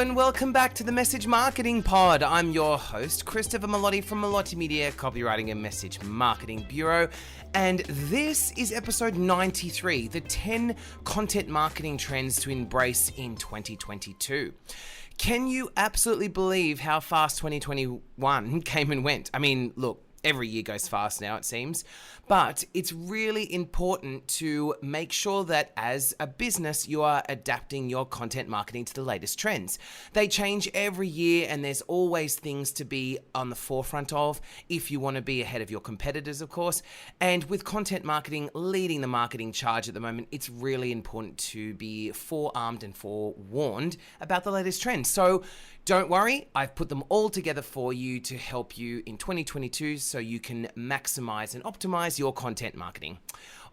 and welcome back to the Message Marketing Pod. I'm your host, Christopher Malotti from Malotti Media, Copywriting and Message Marketing Bureau. And this is episode 93, the 10 content marketing trends to embrace in 2022. Can you absolutely believe how fast 2021 came and went? I mean, look, every year goes fast now, it seems, but it's really important to make sure that as a business, you are adapting your content marketing to the latest trends. They change every year, and there's always things to be on the forefront of if you want to be ahead of your competitors, of course. And with content marketing leading the marketing charge at the moment, it's really important to be forearmed and forewarned about the latest trends. So don't worry, I've put them all together for you to help you in 2022 so you can maximize and optimize your content marketing.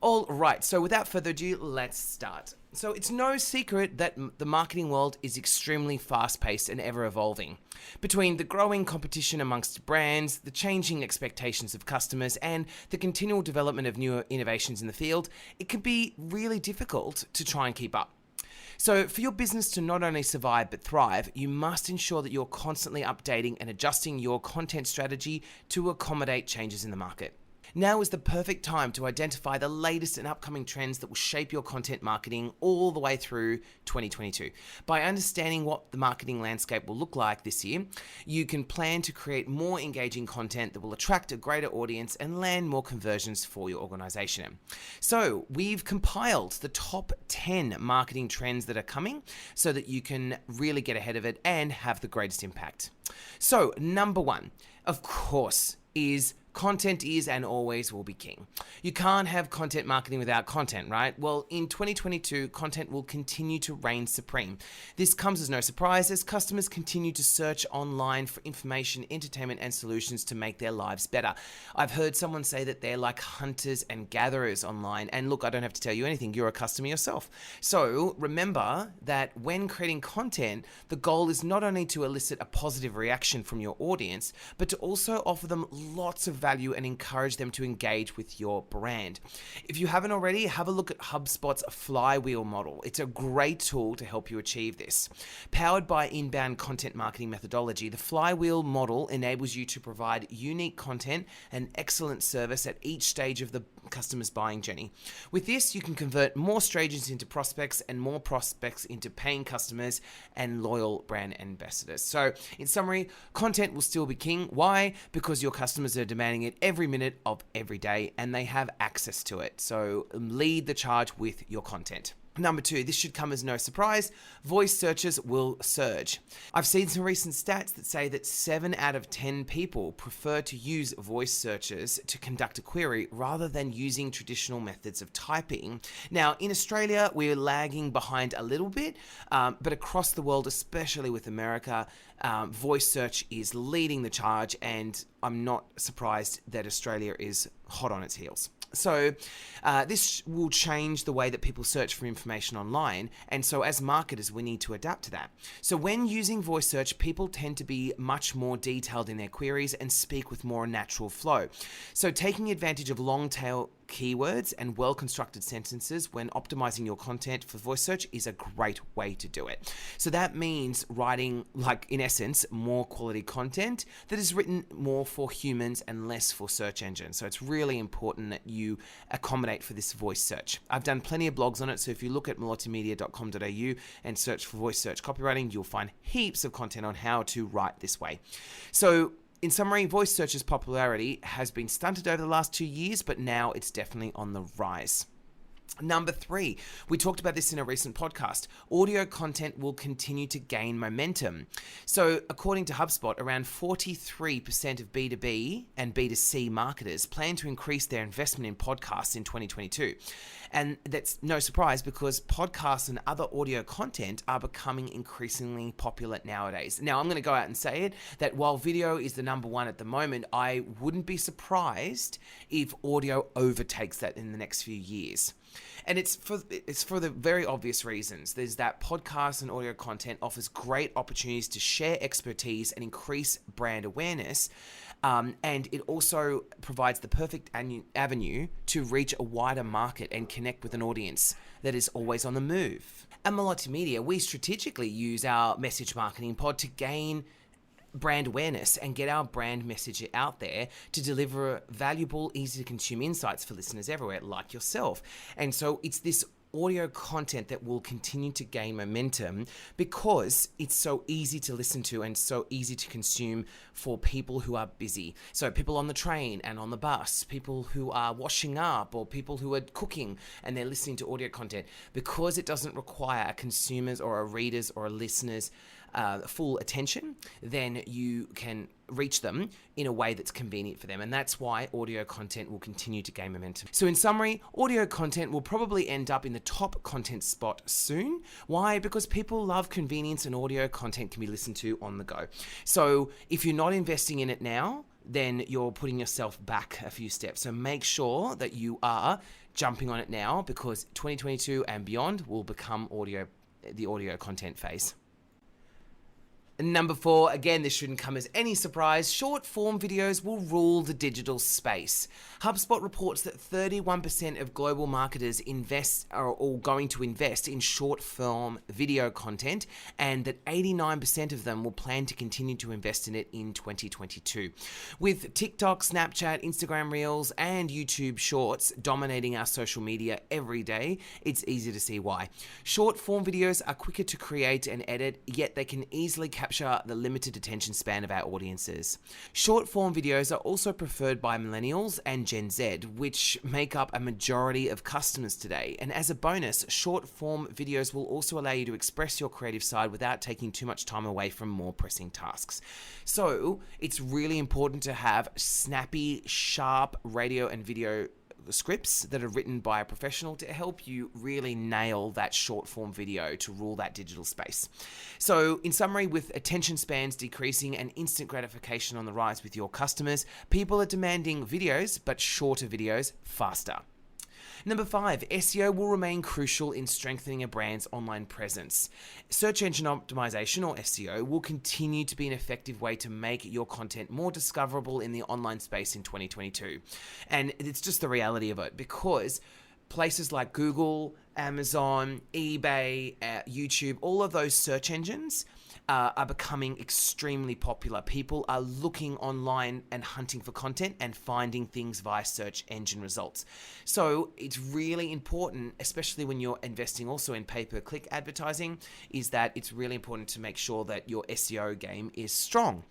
All right, so without further ado, let's start. So it's no secret that the marketing world is extremely fast-paced and ever-evolving. Between the growing competition amongst brands, the changing expectations of customers, and the continual development of newer innovations in the field, it can be really difficult to try and keep up. So for your business to not only survive but thrive, you must ensure that you're constantly updating and adjusting your content strategy to accommodate changes in the market. Now is the perfect time to identify the latest and upcoming trends that will shape your content marketing all the way through 2022. By understanding what the marketing landscape will look like this year, you can plan to create more engaging content that will attract a greater audience and land more conversions for your organization. So we've compiled the top 10 marketing trends that are coming so that you can really get ahead of it and have the greatest impact. So number one, of course, is content is and always will be king. You can't have content marketing without content, right? Well, in 2022, content will continue to reign supreme. This comes as no surprise as customers continue to search online for information, entertainment, and solutions to make their lives better. I've heard someone say that they're like hunters and gatherers online. And look, I don't have to tell you anything. You're a customer yourself. So remember that when creating content, the goal is not only to elicit a positive reaction from your audience, but to also offer them lots of value and encourage them to engage with your brand. If you haven't already, have a look at HubSpot's flywheel model. It's a great tool to help you achieve this. Powered by inbound content marketing methodology, the flywheel model enables you to provide unique content and excellent service at each stage of the customer's buying journey. With this, you can convert more strangers into prospects and more prospects into paying customers and loyal brand ambassadors. So in summary, content will still be king. Why? Because your customers are demanding it every minute of every day and they have access to it. So lead the charge with your content. Number two, this should come as no surprise, voice searches will surge. I've seen some recent stats that say that 7 out of 10 people prefer to use voice searches to conduct a query rather than using traditional methods of typing. Now, in Australia, we're lagging behind a little bit, but across the world, especially with America, voice search is leading the charge, and I'm not surprised that Australia is hot on its heels. So this will change the way that people search for information online, and so as marketers we need to adapt to that. So when using voice search, people tend to be much more detailed in their queries and speak with more natural flow. So taking advantage of long tail keywords and well-constructed sentences when optimizing your content for voice search is a great way to do it. So that means writing, like in essence, more quality content that is written more for humans and less for search engines. So it's really important that you accommodate for this voice search. I've done plenty of blogs on it, so if you look at malottimedia.com.au and search for voice search copywriting, you'll find heaps of content on how to write this way. So in summary, voice search's popularity has been stunted over the last 2 years, but now it's definitely on the rise. Number 3, we talked about this in a recent podcast. Audio content will continue to gain momentum. So according to HubSpot, around 43% of B2B and B2C marketers plan to increase their investment in podcasts in 2022. And that's no surprise because podcasts and other audio content are becoming increasingly popular nowadays. Now, I'm going to go out and say it, that while video is the number one at the moment, I wouldn't be surprised if audio overtakes that in the next few years. And it's for the very obvious reasons. There's that podcast and audio content offers great opportunities to share expertise and increase brand awareness. And it also provides the perfect avenue to reach a wider market and connect with an audience that is always on the move. At Melotti Media, we strategically use our message marketing pod to gain brand awareness and get our brand message out there to deliver valuable, easy to consume insights for listeners everywhere, like yourself. And so it's this audio content that will continue to gain momentum because it's so easy to listen to and so easy to consume for people who are busy. So people on the train and on the bus, people who are washing up, or people who are cooking and they're listening to audio content, because it doesn't require a consumer's or a reader's or a listener's full attention, then you can reach them in a way that's convenient for them. And that's why audio content will continue to gain momentum. So in summary, audio content will probably end up in the top content spot soon. Why? Because people love convenience and audio content can be listened to on the go. So if you're not investing in it now, then you're putting yourself back a few steps. So make sure that you are jumping on it now, because 2022 and beyond will become the audio content phase. Number 4, again, this shouldn't come as any surprise, short form videos will rule the digital space. HubSpot reports that 31% of global marketers are all going to invest in short form video content, and that 89% of them will plan to continue to invest in it in 2022. With TikTok, Snapchat, Instagram Reels, and YouTube Shorts dominating our social media every day, it's easy to see why. Short form videos are quicker to create and edit, yet they can easily capture the limited attention span of our audiences. Short form videos are also preferred by millennials and Gen Z, which make up a majority of customers today. And as a bonus, short form videos will also allow you to express your creative side without taking too much time away from more pressing tasks. So it's really important to have snappy, sharp radio and video scripts that are written by a professional to help you really nail that short form video to rule that digital space. So in summary, with attention spans decreasing and instant gratification on the rise with your customers, people are demanding videos, but shorter videos faster. Number 5, SEO will remain crucial in strengthening a brand's online presence. Search engine optimization, or SEO, will continue to be an effective way to make your content more discoverable in the online space in 2022. And it's just the reality of it, because places like Google, Amazon, eBay, YouTube, all of those search engines are becoming extremely popular. People are looking online and hunting for content and finding things via search engine results. So it's really important, especially when you're investing also in pay-per-click advertising, is that it's really important to make sure that your SEO game is strong.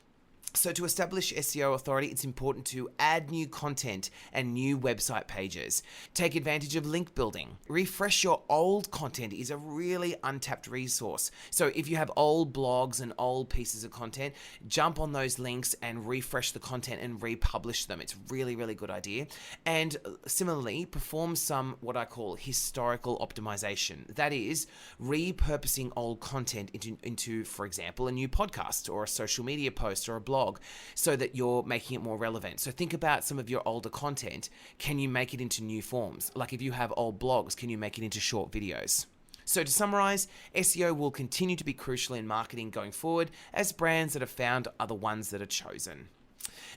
So to establish SEO authority, it's important to add new content and new website pages. Take advantage of link building. Refresh your old content is a really untapped resource. So if you have old blogs and old pieces of content, jump on those links and refresh the content and republish them. It's really, really good idea. And similarly, perform some what I call historical optimization. That is, repurposing old content into, for example, a new podcast or a social media post or a blog, so that you're making it more relevant. So think about some of your older content. Can you make it into new forms? Like if you have old blogs, can you make it into short videos? So to summarize, SEO will continue to be crucial in marketing going forward, as brands that are found are the ones that are chosen.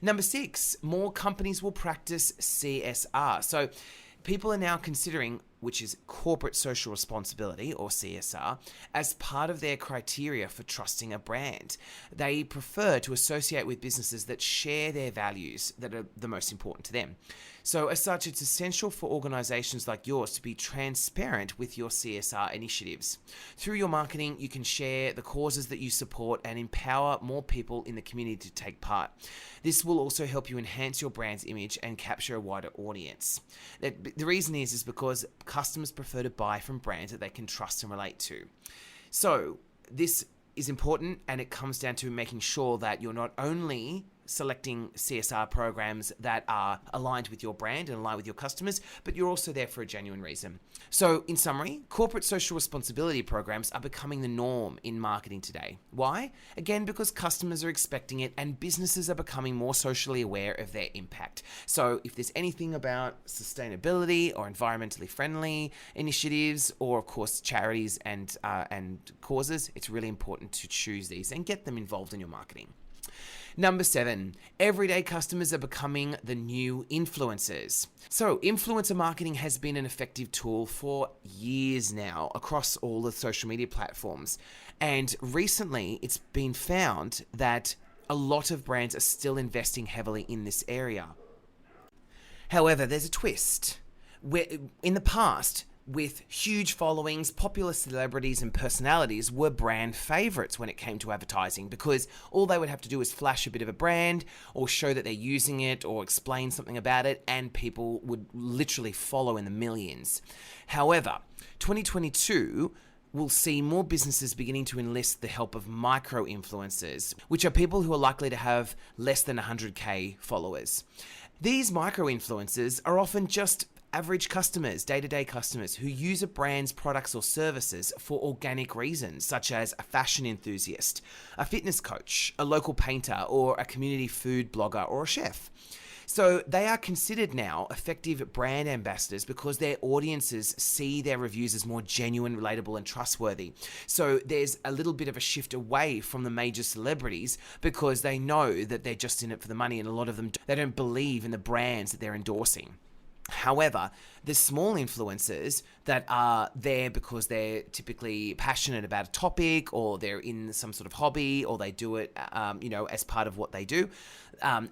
Number 6, more companies will practice CSR. So people are now considering, which is corporate social responsibility, or CSR, as part of their criteria for trusting a brand. They prefer to associate with businesses that share their values that are the most important to them. So as such, it's essential for organizations like yours to be transparent with your CSR initiatives. Through your marketing, you can share the causes that you support and empower more people in the community to take part. This will also help you enhance your brand's image and capture a wider audience. The reason is because customers prefer to buy from brands that they can trust and relate to. So this is important, and it comes down to making sure that you're not only selecting CSR programs that are aligned with your brand and aligned with your customers, but you're also there for a genuine reason. So in summary, corporate social responsibility programs are becoming the norm in marketing today. Why? Again, because customers are expecting it and businesses are becoming more socially aware of their impact. So if there's anything about sustainability or environmentally friendly initiatives, or of course charities and causes, it's really important to choose these and get them involved in your marketing. Number 7, everyday customers are becoming the new influencers. So, influencer marketing has been an effective tool for years now across all the social media platforms. And recently, it's been found that a lot of brands are still investing heavily in this area. However, there's a twist. In the past, with huge followings, popular celebrities and personalities were brand favorites when it came to advertising, because all they would have to do is flash a bit of a brand or show that they're using it or explain something about it, and people would literally follow in the millions. However, 2022 will see more businesses beginning to enlist the help of micro-influencers, which are people who are likely to have less than 100k followers. These micro-influencers are often just average customers, day-to-day customers who use a brand's products or services for organic reasons, such as a fashion enthusiast, a fitness coach, a local painter, or a community food blogger or a chef. So they are considered now effective brand ambassadors because their audiences see their reviews as more genuine, relatable, and trustworthy. So there's a little bit of a shift away from the major celebrities because they know that they're just in it for the money, and a lot of them, they don't believe in the brands that they're endorsing. However, the small influencers that are there because they're typically passionate about a topic, or they're in some sort of hobby, or they do it, as part of what they do,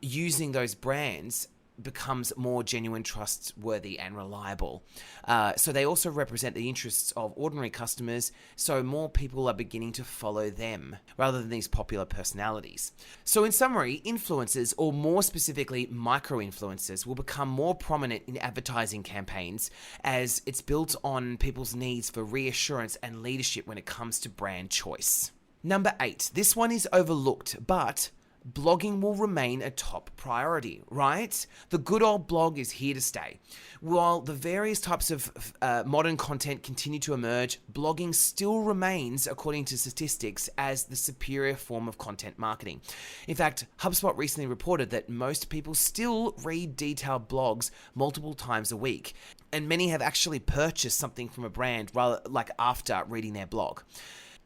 using those brands becomes more genuine, trustworthy, and reliable. So they also represent the interests of ordinary customers, so more people are beginning to follow them rather than these popular personalities. So in summary, influencers, or more specifically micro-influencers, will become more prominent in advertising campaigns as it's built on people's needs for reassurance and leadership when it comes to brand choice. Number 8, this one is overlooked, but blogging will remain a top priority, right? The good old blog is here to stay. While the various types of modern content continue to emerge, blogging still remains, according to statistics, as the superior form of content marketing. In fact, HubSpot recently reported that most people still read detailed blogs multiple times a week, and many have actually purchased something from a brand after reading their blog.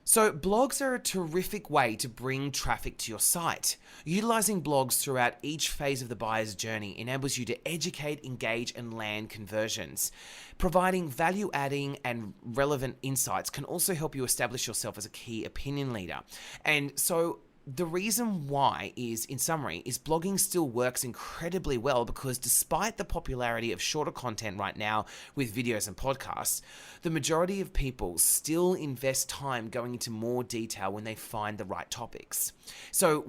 So blogs are a terrific way to bring traffic to your site. Utilizing blogs throughout each phase of the buyer's journey enables you to educate, engage, and land conversions. Providing value-adding and relevant insights can also help you establish yourself as a key opinion leader. And so the reason why is, in summary, is blogging still works incredibly well because despite the popularity of shorter content right now with videos and podcasts, the majority of people still invest time going into more detail when they find the right topics. So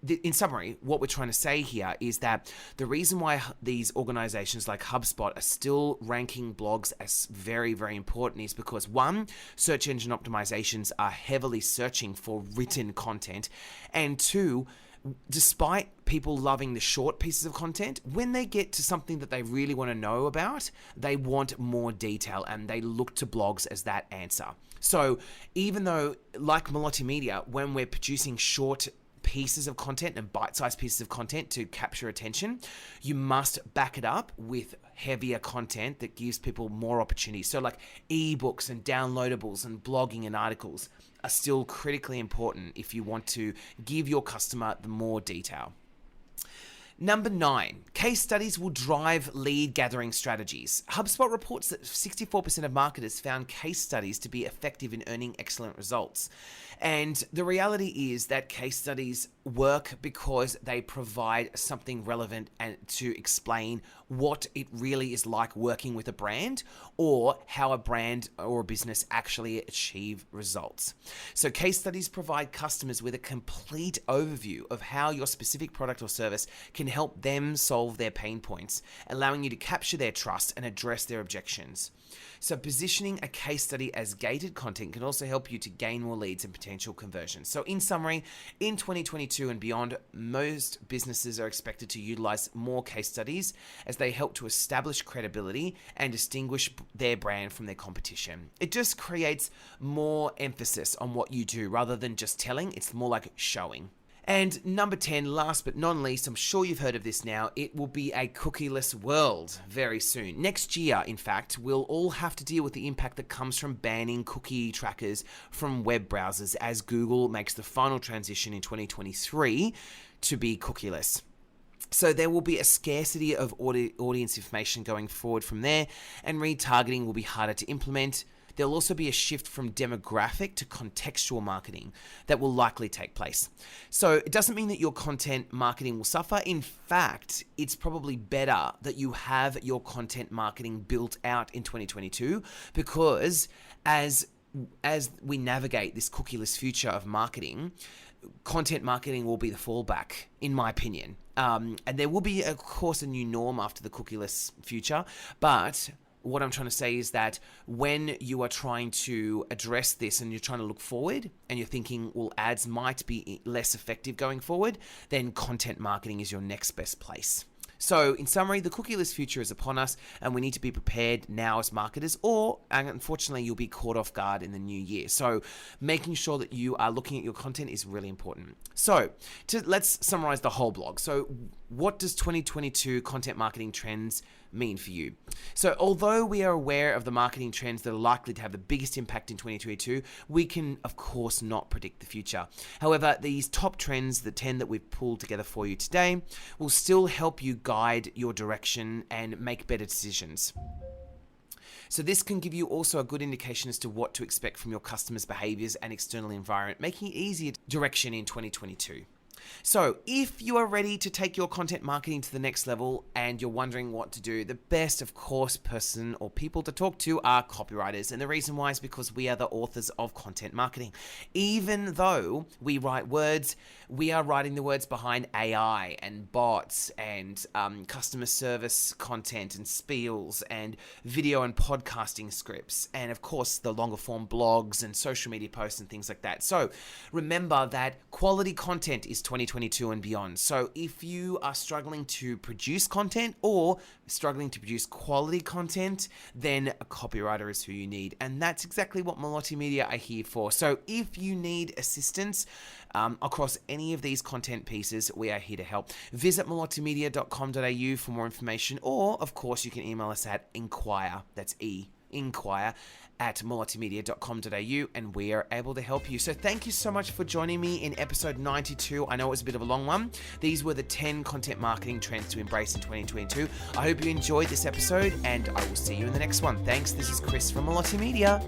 in summary, what we're trying to say here is that the reason why these organizations like HubSpot are still ranking blogs as very, very important is because, one, search engine optimizations are heavily searching for written content, and two, despite people loving the short pieces of content, when they get to something that they really want to know about, they want more detail and they look to blogs as that answer. So even though, like Melotti Media, when we're producing short pieces of content and bite-sized pieces of content to capture attention, you must back it up with heavier content that gives people more opportunities. So like ebooks and downloadables and blogging and articles are still critically important if you want to give your customer the more detail. Number 9, case studies will drive lead gathering strategies. HubSpot reports that 64% of marketers found case studies to be effective in earning excellent results. And the reality is that case studies work because they provide something relevant and to explain what it really is like working with a brand, or how a brand or a business actually achieve results. So case studies provide customers with a complete overview of how your specific product or service can help them solve their pain points, allowing you to capture their trust and address their objections. So positioning a case study as gated content can also help you to gain more leads and potential conversions. So in summary, in 2022 and beyond, most businesses are expected to utilize more case studies as they help to establish credibility and distinguish their brand from their competition. It just creates more emphasis on what you do rather than just telling. It's more like showing. And number 10, last but not least, I'm sure you've heard of this now, it will be a cookieless world very soon. Next year, in fact, we'll all have to deal with the impact that comes from banning cookie trackers from web browsers as Google makes the final transition in 2023 to be cookieless. So there will be a scarcity of audience information going forward from there, and retargeting will be harder to implement. There'll also be a shift from demographic to contextual marketing that will likely take place. So it doesn't mean that your content marketing will suffer. In fact, it's probably better that you have your content marketing built out in 2022, because as we navigate this cookieless future of marketing, content marketing will be the fallback, in my opinion. And there will be, of course, a new norm after the cookieless future, but what I'm trying to say is that when you are trying to address this and you're trying to look forward and you're thinking, well, ads might be less effective going forward, then content marketing is your next best place. So in summary, the cookieless future is upon us, and we need to be prepared now as marketers, or unfortunately you'll be caught off guard in the new year. So making sure that you are looking at your content is really important. So let's summarize the whole blog. So what does 2022 content marketing trends mean for you? So although we are aware of the marketing trends that are likely to have the biggest impact in 2022, we can of course not predict the future. However, these top trends, the 10 that we've pulled together for you today, will still help you guide your direction and make better decisions. So this can give you also a good indication as to what to expect from your customers' behaviors and external environment, making it easier direction in 2022. So if you are ready to take your content marketing to the next level and you're wondering what to do, the best, of course, person or people to talk to are copywriters. And the reason why is because we are the authors of content marketing. Even though we write words, we are writing the words behind AI and bots and customer service content and spiels and video and podcasting scripts. And of course, the longer form blogs and social media posts and things like that. So remember that quality content is 2022 and beyond. So if you are struggling to produce content or struggling to produce quality content, then a copywriter is who you need. And that's exactly what Melotti Media are here for. So if you need assistance across any of these content pieces, we are here to help. Visit melottimedia.com.au for more information, or of course you can email us at inquire, that's inquire at melottimedia.com.au, and we are able to help you. So thank you so much for joining me in episode 92. I know it was a bit of a long one. These were the 10 content marketing trends to embrace in 2022. I hope you enjoyed this episode, and I will see you in the next one. Thanks. This is Chris from Melotti Media.